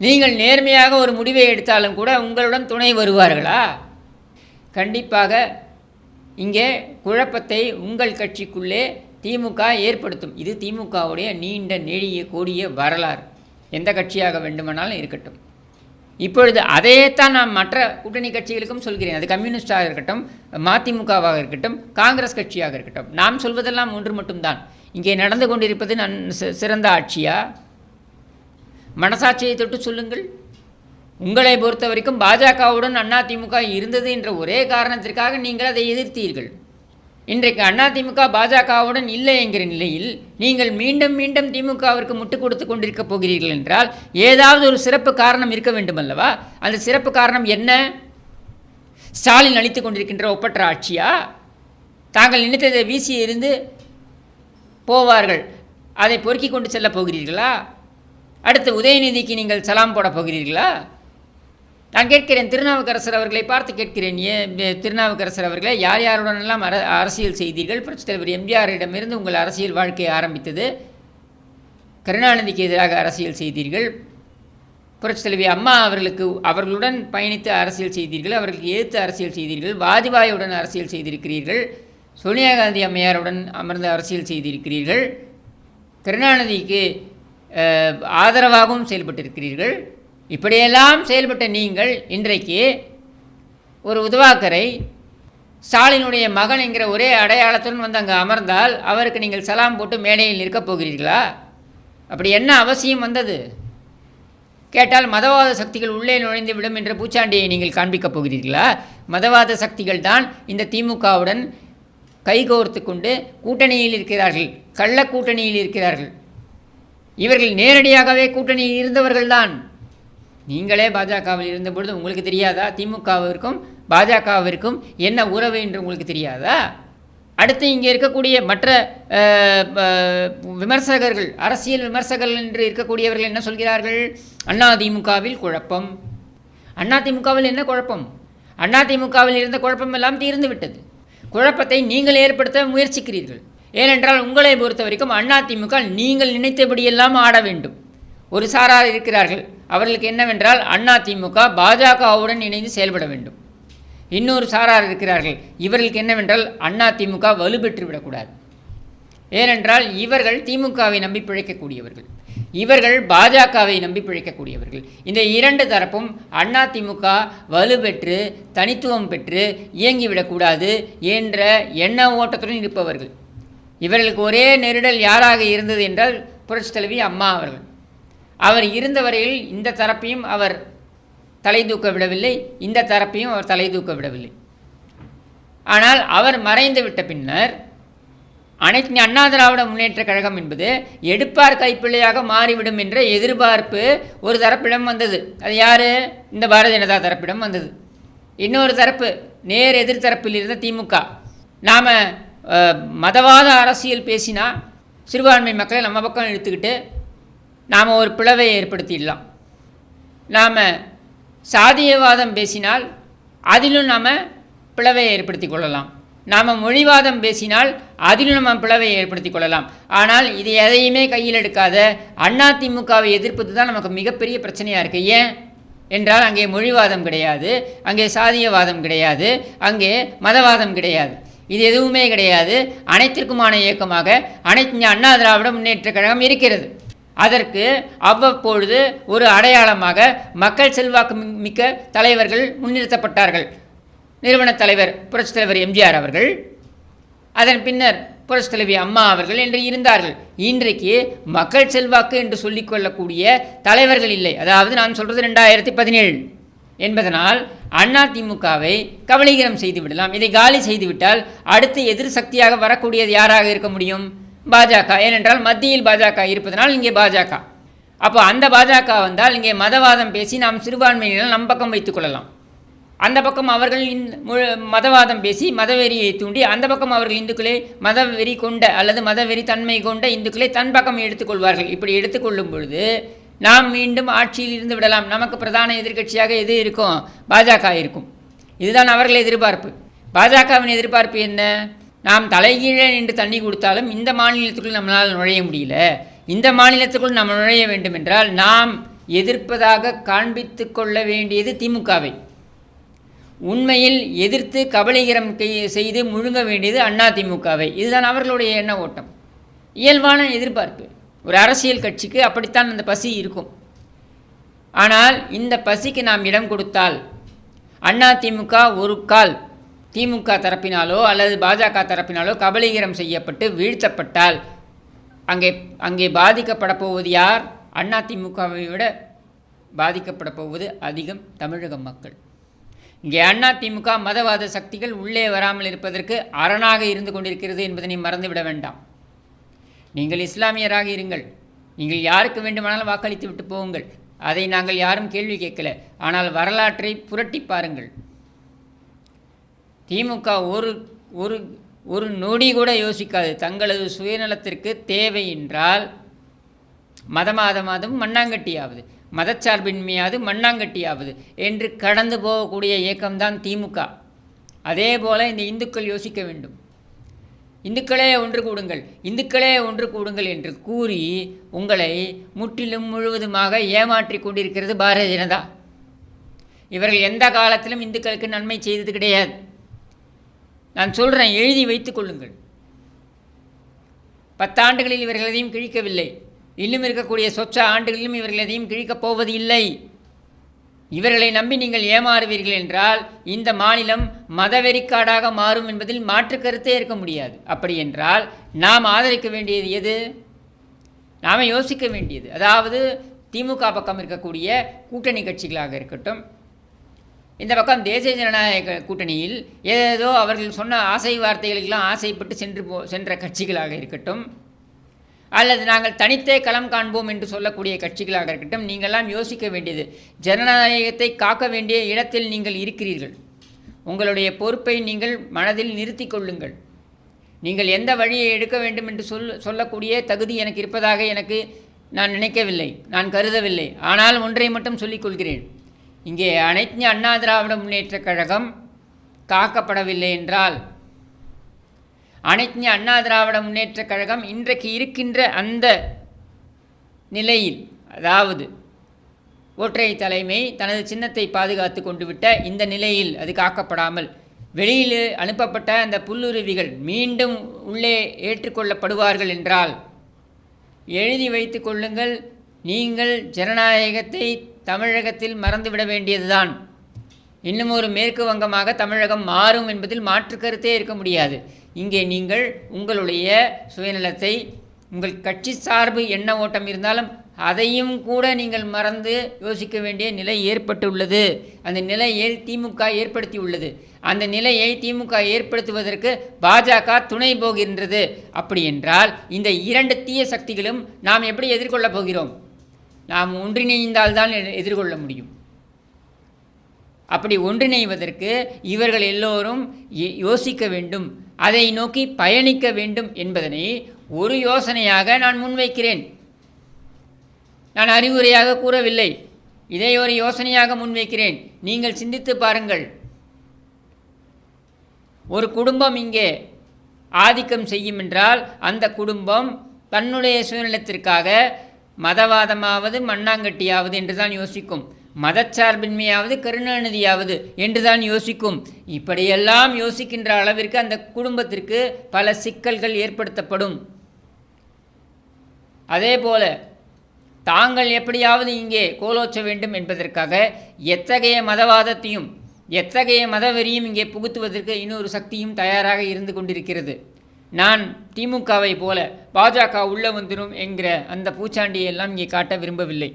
நீங்கள் நேர்மையாக ஒரு முடிவை எடுத்தாலும் கூட உங்களுடன் துணை வருவார்களா? கண்டிப்பாக இங்கே குழப்பத்தை உங்கள் கட்சிக்குள்ளே திமுக ஏற்படுத்தும். இது திமுகவுடைய நீண்ட நெடிய கொடிய வரலாறு. எந்த கட்சியாக வேண்டுமானாலும் இருக்கட்டும். இப்பொழுது அதையேத்தான் நான் மற்ற கூட்டணி கட்சிகளுக்கும் சொல்கிறேன். அது கம்யூனிஸ்டாக இருக்கட்டும், மதிமுகவாக இருக்கட்டும், காங்கிரஸ் கட்சியாக இருக்கட்டும். நாம் சொல்வதெல்லாம் ஒன்று மட்டும்தான். இங்கே நடந்து கொண்டிருப்பது சிறந்த ஆட்சியா? மனசாட்சியை தொட்டு சொல்லுங்கள். உங்களை பொறுத்த வரைக்கும் பாஜகவுடன் அதிமுக இருந்தது என்ற ஒரே காரணத்திற்காக நீங்கள் அதை எதிர்த்தீர்கள். இன்றைக்கு அதிமுக பாஜகவுடன் இல்லை என்கிற நிலையில் நீங்கள் மீண்டும் மீண்டும் திமுகவிற்கு முட்டுக் கொடுத்து கொண்டிருக்க போகிறீர்கள் என்றால் ஏதாவது ஒரு சிறப்பு காரணம் இருக்க வேண்டும் அல்லவா? அந்த சிறப்பு காரணம் என்ன? ஸ்டாலின் அளித்து கொண்டிருக்கின்ற ஒப்பற்ற ஆட்சியா? தாங்கள் நினைத்ததை வீசி எறிந்து போவார்கள், அதை பொறுக்கி கொண்டு செல்ல போகிறீர்களா? அடுத்து உதயநிதிக்கு நீங்கள் சலாம் போட போகிறீர்களா? நான் கேட்கிறேன், திருநாவுக்கரசர் அவர்களை பார்த்து கேட்கிறேன். திருநாவுக்கரசர் அவர்களை யார் யாருடனெல்லாம் அரசியல் செய்தீர்கள்? புரட்சித் தலைவர் எம்ஜிஆரிடமிருந்து உங்கள் அரசியல் வாழ்க்கையை ஆரம்பித்தது. கருணாநிதிக்கு எதிராக அரசியல் செய்தீர்கள். புரட்சித் தலைவி அம்மா அவர்களுடன் பயணித்து அரசியல் செய்தீர்கள். அவர்களுக்கு எதிர்த்து அரசியல் செய்தீர்கள். வாஜ்பாயுடன் அரசியல் செய்திருக்கிறீர்கள். சோனியா காந்தி அம்மையாருடன் அமர்ந்து அரசியல் செய்திருக்கிறீர்கள். கருணாநிதிக்கு ஆதரவாகவும் செயல்பட்டிருக்கிறீர்கள். இப்படியெல்லாம் செயல்பட்ட நீங்கள் இன்றைக்கு ஒரு உதவாக்கரை ஸ்டாலினுடைய மகன் என்கிற ஒரே அடையாளத்துடன் வந்து அங்கே அமர்ந்தால் அவருக்கு நீங்கள் சலாம் போட்டு மேடையில் நிற்கப் போகிறீர்களா? அப்படி என்ன அவசியம் வந்தது? கேட்டால் மதவாத சக்திகள் உள்ளே நுழைந்து விடும் என்ற பூச்சாண்டியை நீங்கள் காண்பிக்கப் போகிறீர்களா? மதவாத சக்திகள் தான் இந்த திமுகவுடன் கைகோர்த்து கொண்டு கூட்டணியில் இருக்கிறார்கள், கள்ள கூட்டணியில் இருக்கிறார்கள். இவர்கள் நேரடியாகவே கூட்டணியில் இருந்தவர்கள்தான். நீங்களே பாஜகவில் இருந்தபொழுது உங்களுக்கு தெரியாதா திமுகவிற்கும் பாஜகவிற்கும் என்ன உறவு என்று உங்களுக்கு தெரியாதா? அடுத்து இங்கே இருக்கக்கூடிய மற்ற விமர்சகர்கள், அரசியல் விமர்சகர்கள் என்று இருக்கக்கூடியவர்கள் என்ன சொல்கிறார்கள்? அதிமுகவில் குழப்பம். அதிமுகவில் என்ன குழப்பம்? அதிமுகவில் இருந்த குழப்பம் எல்லாம் தீர்ந்து விட்டது. குழப்பத்தை நீங்கள் ஏற்படுத்த முயற்சிக்கிறீர்கள். ஏனென்றால் உங்களை பொறுத்த வரைக்கும் அதிமுக நீங்கள் நினைத்தபடியெல்லாம் ஆட வேண்டும். ஒரு சாரார் இருக்கிறார்கள், அவர்களுக்கு என்னவென்றால் அதிமுக பாஜகவுடன் இணைந்து செயல்பட வேண்டும். இன்னொரு சாரார் இருக்கிறார்கள், இவர்களுக்கு என்னவென்றால் அதிமுக வலுப்பெற்று விடக்கூடாது. ஏனென்றால் இவர்கள் திமுகவை நம்பி பிழைக்கக்கூடியவர்கள், இவர்கள் பாஜகவை நம்பி பிழைக்கக்கூடியவர்கள். இந்த இரண்டு தரப்பும் அதிமுக வலுப்பெற்று தனித்துவம் பெற்று இயங்கிவிடக்கூடாது என்ற எண்ண ஓட்டத்துடன் இருப்பவர்கள். இவர்களுக்கு ஒரே நெருடல் யாராக இருந்தது என்றால் புரட்சித் தலைவி அம்மா அவர்கள். அவர் இருந்த வரையில் இந்த தரப்பையும் அவர் தலை தூக்க விடவில்லை, இந்த தரப்பையும் அவர் தலை தூக்க விடவில்லை. ஆனால் அவர் மறைந்து விட்ட பின்னர் அனைத்து அண்ணா திராவிட முன்னேற்ற கழகம் என்பது எடுப்பார் கைப்பிள்ளையாக மாறிவிடும் என்ற எதிர்பார்ப்பு ஒரு தரப்பிடம் வந்தது. அது யார்? இந்த பாரதிய ஜனதா தரப்பிடம் வந்தது. இன்னொரு தரப்பு நேர் எதிர்த்தரப்பில் இருந்த திமுக, நாம் மதவாத அரசியல் பேசினா சிறுபான்மை மக்களை நம்ம பக்கம் இழுத்துக்கிட்டு நாம் ஒரு பிளவை ஏற்படுத்திடலாம், நாம் சாதியவாதம் பேசினால் அதிலும் நாம் பிளவை ஏற்படுத்தி கொள்ளலாம், நாம் மொழிவாதம் பேசினால் அதிலும் நம்ம பிளவை ஏற்படுத்தி கொள்ளலாம். ஆனால் இது எதையுமே கையில் எடுக்காத அதிமுகவை எதிர்ப்பது தான் நமக்கு மிகப்பெரிய பிரச்சனையாக இருக்குது. ஏன் என்றால் அங்கே மொழிவாதம் கிடையாது, அங்கே சாதியவாதம் கிடையாது, அங்கே மதவாதம் கிடையாது, இது எதுவுமே கிடையாது. அனைத்திற்குமான இயக்கமாக அனைத்து அண்ணா திராவிட முன்னேற்ற கழகம் இருக்கிறது. அதற்கு அவ்வப்பொழுது ஒரு அடையாளமாக மக்கள் செல்வாக்கு மிக்க தலைவர்கள் முன்னிறுத்தப்பட்டார்கள். நிறுவன தலைவர் புரட்சித் தலைவர் எம்ஜிஆர் அவர்கள், அதன் பின்னர் புரட்சித் தலைவி அம்மா அவர்கள் என்று இருந்தார்கள். இன்றைக்கு மக்கள் செல்வாக்கு என்று சொல்லிக்கொள்ளக்கூடிய தலைவர்கள் இல்லை. அதாவது நான் சொல்கிறது 2017 என்பதனால் அதிமுகவை கபலீகரம் செய்து விடலாம். இதை காலி செய்துவிட்டால் அடுத்து எதிர் சக்தியாக வரக்கூடியது யாராக இருக்க முடியும்? பாஜக. ஏனென்றால் மத்தியில் பாஜக இருப்பதனால் இங்கே பாஜக. அப்போ அந்த பாஜக வந்தால் இங்கே மதவாதம் பேசி நாம் சிறுபான்மையினர் நம் பக்கம் வைத்துக் கொள்ளலாம். அந்த பக்கம் அவர்கள் மதவாதம் பேசி மதவெறியை தூண்டி அந்த பக்கம் அவர்கள் இந்துக்களை மதவெறி கொண்ட அல்லது மதவெறி தன்மை கொண்ட இந்துக்களை தன் பக்கம் எடுத்துக்கொள்வார்கள். இப்படி எடுத்துக்கொள்ளும் பொழுது நாம் மீண்டும் ஆட்சியில் இருந்து விடலாம். நமக்கு பிரதான எதிர்க்கட்சியாக எது இருக்கும்? பாஜக இருக்கும். இதுதான் அவர்கள் எதிர்பார்ப்பு. பாஜகவின் எதிர்பார்ப்பு என்ன? நாம் தலைகீழே நின்று தண்ணி கொடுத்தாலும் இந்த மாநிலத்துக்குள் நம்மளால் நுழைய முடியல, இந்த மாநிலத்துக்குள் நம்ம நுழைய வேண்டும் என்றால் நாம் எதிர்ப்பதாக காண்பித்து கொள்ள வேண்டியது திமுகவை. உண்மையில் எதிர்த்து கபலீகரம் செய்து முழுங்க வேண்டியது அதிமுகவை. இதுதான் அவர்களுடைய எண்ண ஓட்டம், இயல்பான எதிர்பார்ப்பு. ஒரு அரசியல் கட்சிக்கு அப்படித்தான் அந்த பசி இருக்கும். ஆனால் இந்த பசிக்கு நாம் இடம் கொடுத்தால் அதிமுக ஒரு கால் திமுக தரப்பினாலோ அல்லது பாஜக தரப்பினாலோ கபலீகரம் செய்யப்பட்டு வீழ்த்தப்பட்டால் அங்கே பாதிக்கப்பட போவது யார்? அதிமுகவை விட பாதிக்கப்பட போவது அதிகம் தமிழக மக்கள். இங்கே அதிமுக மதவாத சக்திகள் உள்ளே வராமல் இருப்பதற்கு அரணாக இருந்து கொண்டிருக்கிறது என்பதனை மறந்துவிட வேண்டாம். நீங்கள் இஸ்லாமியராக இருங்கள், நீங்கள் யாருக்கு வேண்டுமானாலும் வாக்களித்து விட்டு போகுங்கள், அதை நாங்கள் யாரும் கேள்வி கேட்கல. ஆனால் வரலாற்றை புரட்டி பாருங்கள். திமுக ஒரு ஒரு ஒரு நொடி கூட யோசிக்காது. தங்களது சுயநலத்திற்கு தேவை என்றால் மதமாதமாதும் மண்ணாங்கட்டியாவது, மதச்சார்பின்மையாவது மண்ணாங்கட்டியாவது என்று கடந்து போகக்கூடிய இயக்கம்தான் திமுக. அதே போல் இந்த இந்துக்கள் யோசிக்க வேண்டும். இந்துக்களே ஒன்று கூடுங்கள், இந்துக்களே ஒன்று கூடுங்கள் என்று கூறி உங்களை முற்றிலும் முழுவதுமாக ஏமாற்றி கொண்டிருக்கிறது பாரதிய ஜனதா. இவர்கள் எந்த காலத்திலும் இந்துக்களுக்கு நன்மை செய்தது கிடையாது. நான் சொல்கிறேன், எழுதி வைத்து கொள்ளுங்கள். 10 ஆண்டுகளில் இவர்கள் எதையும் கிழிக்கவில்லை. இன்னும் இருக்கக்கூடிய சொச்ச ஆண்டுகளிலும் இவர்கள் எதையும் கிழிக்கப் போவது இல்லை. இவர்களை நம்பி நீங்கள் ஏமாறுவீர்கள் என்றால் இந்த மாநிலம் மதவெறிக்காடாக மாறும் என்பதில் மாற்று கருத்தே இருக்க முடியாது. அப்படி என்றால் நாம் ஆதரிக்க வேண்டியது எது? நாம் யோசிக்க வேண்டியது, அதாவது திமுக பக்கம் இருக்கக்கூடிய கூட்டணி கட்சிகளாக இருக்கட்டும், இந்த பக்கம் தேசிய ஜனநாயக கூட்டணியில் ஏதோ அவர்கள் சொன்ன ஆசை வார்த்தைகளுக்கெல்லாம் ஆசைப்பட்டு சென்ற கட்சிகளாக இருக்கட்டும், அல்லது நாங்கள் தனித்தே களம் காண்போம் என்று சொல்லக்கூடிய கட்சிகளாக இருக்கட்டும், நீங்கள்லாம் யோசிக்க வேண்டியது, ஜனநாயகத்தை காக்க வேண்டிய இடத்தில் நீங்கள் இருக்கிறீர்கள். உங்களுடைய பொறுப்பை நீங்கள் மனதில் நிறுத்தி கொள்ளுங்கள். நீங்கள் எந்த வழியை எடுக்க வேண்டும் என்று சொல்லக்கூடிய தகுதி எனக்கு இருப்பதாக நான் நினைக்கவில்லை, நான் கருதவில்லை. ஆனால் ஒன்றை மட்டும் சொல்லிக்கொள்கிறேன், இங்கே அனைத்து அண்ணா திராவிட முன்னேற்றக் கழகம் காக்கப்படவில்லை என்றால், அனைத்து அண்ணா திராவிட முன்னேற்றக் கழகம் இன்றைக்கு இருக்கின்ற அந்த நிலையில், அதாவது ஒற்றை தலைமை தனது சின்னத்தை பாதுகாத்து கொண்டு விட்ட இந்த நிலையில் அது காக்கப்படாமல் வெளியில் அனுப்பப்பட்ட அந்த புல்லுருவிகள் மீண்டும் உள்ளே ஏற்றுக்கொள்ளப்படுவார்கள் என்றால் எழுதி வைத்து கொள்ளுங்கள், நீங்கள் ஜனநாயகத்தை தமிழகத்தில் மறந்துவிட வேண்டியதுதான். இன்னும் ஒரு மேற்கு வங்கமாக தமிழகம் மாறும் என்பதில் மாற்று கருத்தே இருக்க முடியாது. இங்கே நீங்கள் உங்களுடைய சுயநலத்தை, உங்கள் கட்சி சார்பு எண்ண ஓட்டம் இருந்தாலும் அதையும் கூட நீங்கள் மறந்து யோசிக்க வேண்டிய நிலை ஏற்பட்டுள்ளது. அந்த நிலையை திமுக ஏற்படுத்தியுள்ளது. அந்த நிலையை திமுக ஏற்படுத்துவதற்கு பாஜக துணை போகின்றது. அப்படி என்றால் இந்த 2 தீய சக்திகளும் நாம் எப்படி எதிர்கொள்ளப் போகிறோம்? நாம் ஒன்றிணைந்தால்தான் எதிர்கொள்ள முடியும். அப்படி ஒன்றிணைவதற்கு இவர்கள் எல்லோரும் யோசிக்க வேண்டும், அதை நோக்கி பயணிக்க வேண்டும் என்பதனை ஒரு யோசனையாக நான் முன்வைக்கிறேன். நான் அறிவுரையாக கூறவில்லை, இதை ஒரு யோசனையாக முன்வைக்கிறேன். நீங்கள் சிந்தித்து பாருங்கள். ஒரு குடும்பம் இங்கே ஆதிக்கம் செய்யும் என்றால் அந்த குடும்பம் தன்னுடைய சுயநலத்திற்காக மதவாதமாவது மண்ணாங்கட்டியாவது என்று தான் யோசிக்கும், மதச்சார்பின்மையாவது கருணாநிதியாவது என்று தான் யோசிக்கும். இப்படியெல்லாம் யோசிக்கின்ற அளவிற்கு அந்த குடும்பத்திற்கு பல சிக்கல்கள் ஏற்படுத்தப்படும். அதே போல தாங்கள் எப்படியாவது இங்கே கோலோச்ச வேண்டும் என்பதற்காக எத்தகைய மதவாதத்தையும் எத்தகைய மதவெறியும் இங்கே புகுத்துவதற்கு இன்னொரு சக்தியும் தயாராக இருந்து கொண்டிருக்கிறது. நான் திமுகவை போல பாஜக உள்ளே வந்துடும் என்கிற அந்த பூச்சாண்டியெல்லாம் இங்கே காட்ட விரும்பவில்லை.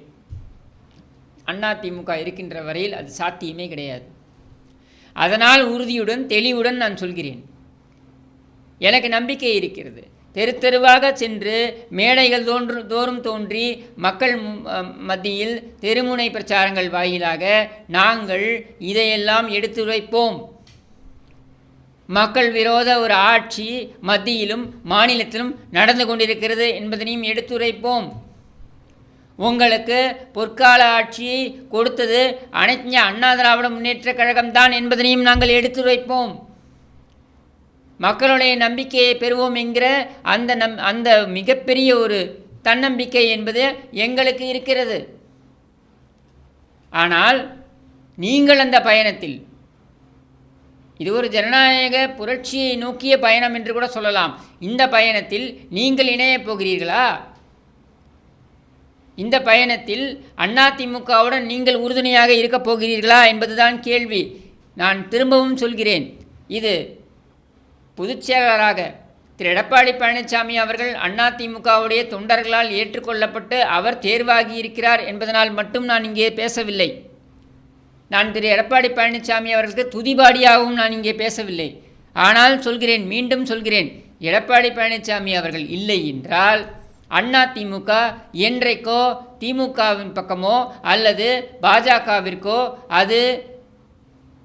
அண்ணா திமுக இருக்கின்ற வரையில் அது சாத்தியமே கிடையாது. அதனால் உறுதியுடன் தெளிவுடன் நான் சொல்கிறேன், எனக்கு நம்பிக்கை இருக்கிறது. தெரு தெருவாக சென்று மேடைகள் தோறும் தோன்றி மக்கள் மத்தியில் தெருமுனை பிரச்சாரங்கள் வாயிலாக நாங்கள் இதையெல்லாம் எடுத்துரைப்போம். மக்கள் விரோத ஒரு ஆட்சி மத்தியிலும் மாநிலத்திலும் நடந்து கொண்டிருக்கிறது என்பதனையும் எடுத்துரைப்போம். உங்களுக்கு பொற்கால ஆட்சியை கொடுத்தது அனைத்து அண்ணா திராவிட முன்னேற்றக் கழகம்தான் என்பதனையும் நாங்கள் எடுத்துரைப்போம். மக்களுடைய நம்பிக்கையை பெறுவோம் என்கிற அந்த மிகப்பெரிய ஒரு தன்னம்பிக்கை என்பது எங்களுக்கு இருக்கிறது. ஆனால் நீங்கள் அந்த பயணத்தில், இது ஒரு ஜனநாயக புரட்சியை நோக்கிய பயணம் என்று கூட சொல்லலாம், இந்த பயணத்தில் நீங்கள் இணையப் போகிறீர்களா? இந்த பயணத்தில் அதிமுகவுடன் நீங்கள் உறுதுணையாக இருக்கப் போகிறீர்களா என்பதுதான் கேள்வி. நான் திரும்பவும் சொல்கிறேன், இது பொதுச் செயலாளராக திரு எடப்பாடி பழனிசாமி அவர்கள் அதிமுகவுடைய தொண்டர்களால் ஏற்றுக்கொள்ளப்பட்டு அவர் தேர்வாகி இருக்கிறார் என்பதனால் மட்டும் நான் இங்கே பேசவில்லை. நான் திரு எடப்பாடி பழனிசாமி அவர்களுக்கு துதிபாடியாகவும் நான் இங்கே பேசவில்லை. ஆனால் சொல்கிறேன், மீண்டும் சொல்கிறேன், எடப்பாடி பழனிசாமி அவர்கள் இல்லை என்றால் அதிமுக என்றைக்கோ திமுகவின் பக்கமோ அல்லது பாஜகவிற்கோ அது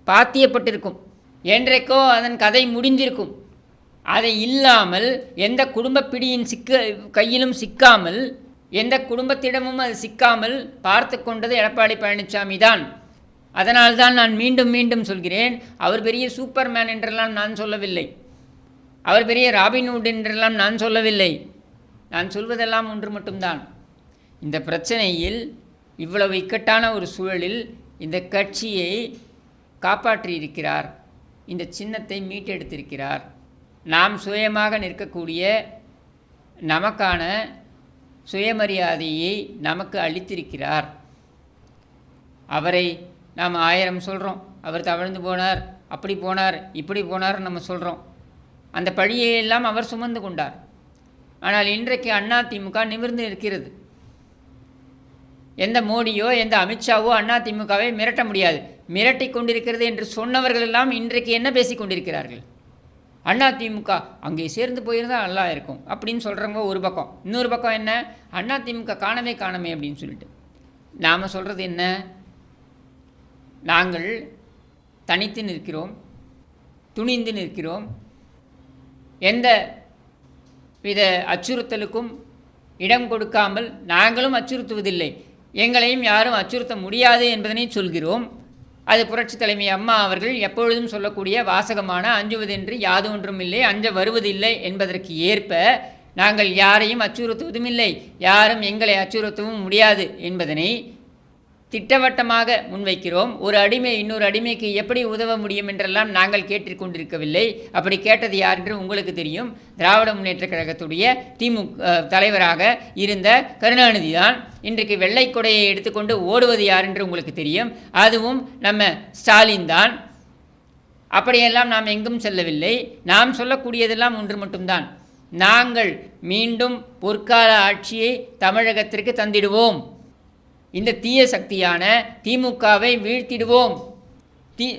பாத்தியப்பட்டிருக்கும், என்றைக்கோ அதன் கதை முடிந்திருக்கும். அதை இல்லாமல் எந்த குடும்ப பிடியின் கையிலும் சிக்காமல், எந்த குடும்பத்திடமும் அது சிக்காமல் பார்த்து கொண்டது எடப்பாடி பழனிசாமி தான். அதனால்தான் நான் மீண்டும் மீண்டும் சொல்கிறேன், அவர் பெரிய சூப்பர்மேன் என்றெல்லாம் நான் சொல்லவில்லை, அவர் பெரிய ராபின்ஹுட் என்றெல்லாம் நான் சொல்லவில்லை. நான் சொல்வதெல்லாம் ஒன்று மட்டும்தான், இந்த பிரச்சனையில் இவ்வளவு இக்கட்டான ஒரு சூழலில் இந்த கட்சியை காப்பாற்றியிருக்கிறார், இந்த சின்னத்தை மீட்டெடுத்திருக்கிறார். நாம் சுயமாக நிற்கக்கூடிய நமக்கான சுயமரியாதையை நமக்கு அளித்திருக்கிறார். அவரை நாம் 1000 சொல்கிறோம், அவர் தவழ்ந்து போனார், அப்படி போனார், இப்படி போனார் நம்ம சொல்கிறோம். அந்த பழியையெல்லாம் அவர் சுமந்து கொண்டார். ஆனால் இன்றைக்கு அதிமுக நிமிர்ந்து இருக்கிறது. எந்த மோடியோ எந்த அமித்ஷாவோ அதிமுகவை மிரட்ட முடியாது. மிரட்டி கொண்டிருக்கிறது என்று சொன்னவர்கள் எல்லாம் இன்றைக்கு என்ன பேசி கொண்டிருக்கிறார்கள்? அதிமுக அங்கே சேர்ந்து போயிருந்தால் நல்லா இருக்கும் அப்படின்னு சொல்கிறவங்க ஒரு பக்கம். இன்னொரு பக்கம் என்ன, அதிமுக காணவே அப்படின்னு சொல்லிட்டு. நாம் சொல்கிறது என்ன, நாங்கள் தனித்து நிற்கிறோம், துணிந்து நிற்கிறோம், எந்த வித அச்சுறுத்தலுக்கும் இடம் கொடுக்காமல் நாங்களும் அச்சுறுத்துவதில்லை, எங்களையும் யாரும் அச்சுறுத்த முடியாது என்பதனை சொல்கிறோம். அது புரட்சி தலைமை அம்மா அவர்கள் எப்பொழுதும் சொல்லக்கூடிய வாசகமான அஞ்சுவதென்று யாது ஒன்றும் இல்லை, அஞ்ச வருவதில்லை என்பதற்கு ஏற்ப நாங்கள் யாரையும் அச்சுறுத்துவதும் இல்லை, யாரும் எங்களை அச்சுறுத்தவும் முடியாது என்பதனை திட்டவட்டமாக முன்வைக்கிறோம். ஒரு அடிமை இன்னொரு அடிமைக்கு எப்படி உதவ முடியும் என்றெல்லாம் நாங்கள் கேட்டுக்கொண்டிருக்கவில்லை. அப்படி கேட்டது யார் என்று உங்களுக்கு தெரியும். திராவிட முன்னேற்றக் கழகத்துடைய திமுக தலைவராக இருந்த கருணாநிதி தான். இன்றைக்கு வெள்ளை கொடையை எடுத்துக்கொண்டு ஓடுவது யார் என்று உங்களுக்கு தெரியும், அதுவும் நம்ம ஸ்டாலின் தான். அப்படியெல்லாம் நாம் எங்கும் செல்லவில்லை. நாம் சொல்லக்கூடியதெல்லாம் ஒன்று மட்டும்தான், நாங்கள் மீண்டும் பொற்கால ஆட்சியை தமிழகத்திற்கு தந்திடுவோம், இந்த தீய சக்தியான திமுகவை வீழ்த்திடுவோம்,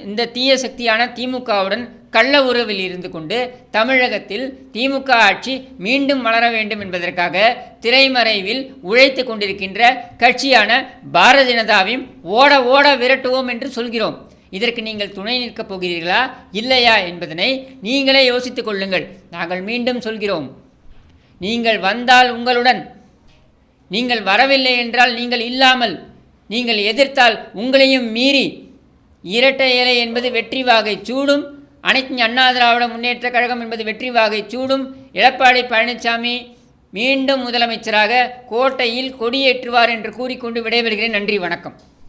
இந்த தீய சக்தியான திமுகவுடன் கள்ள உறவில் இருந்து கொண்டு தமிழகத்தில் திமுக ஆட்சி மீண்டும் வளர வேண்டும் என்பதற்காக திரைமறைவில் உழைத்து கொண்டிருக்கின்ற கட்சியான பாரதிய ஜனதாவையும் ஓட ஓட விரட்டுவோம் என்று சொல்கிறோம். இதற்கு நீங்கள் துணை நிற்கப் போகிறீர்களா இல்லையா என்பதனை நீங்களே யோசித்துக் கொள்ளுங்கள். நாங்கள் மீண்டும் சொல்கிறோம், நீங்கள் வந்தால் உங்களுடன், நீங்கள் வரவில்லை என்றால் நீங்கள் இல்லாமல், நீங்கள் எதிர்த்தால் உங்களையும் மீறி இரட்டை இலை என்பது வெற்றி வாகை சூடும், அனைத்து அண்ணா திராவிட முன்னேற்ற கழகம் என்பது வெற்றி வாகை சூடும். எடப்பாடி பழனிசாமி மீண்டும் முதலமைச்சராக கோட்டையில் கொடியேற்றுவார் என்று கூறிக்கொண்டு விடைபெறுகிறேன். நன்றி, வணக்கம்.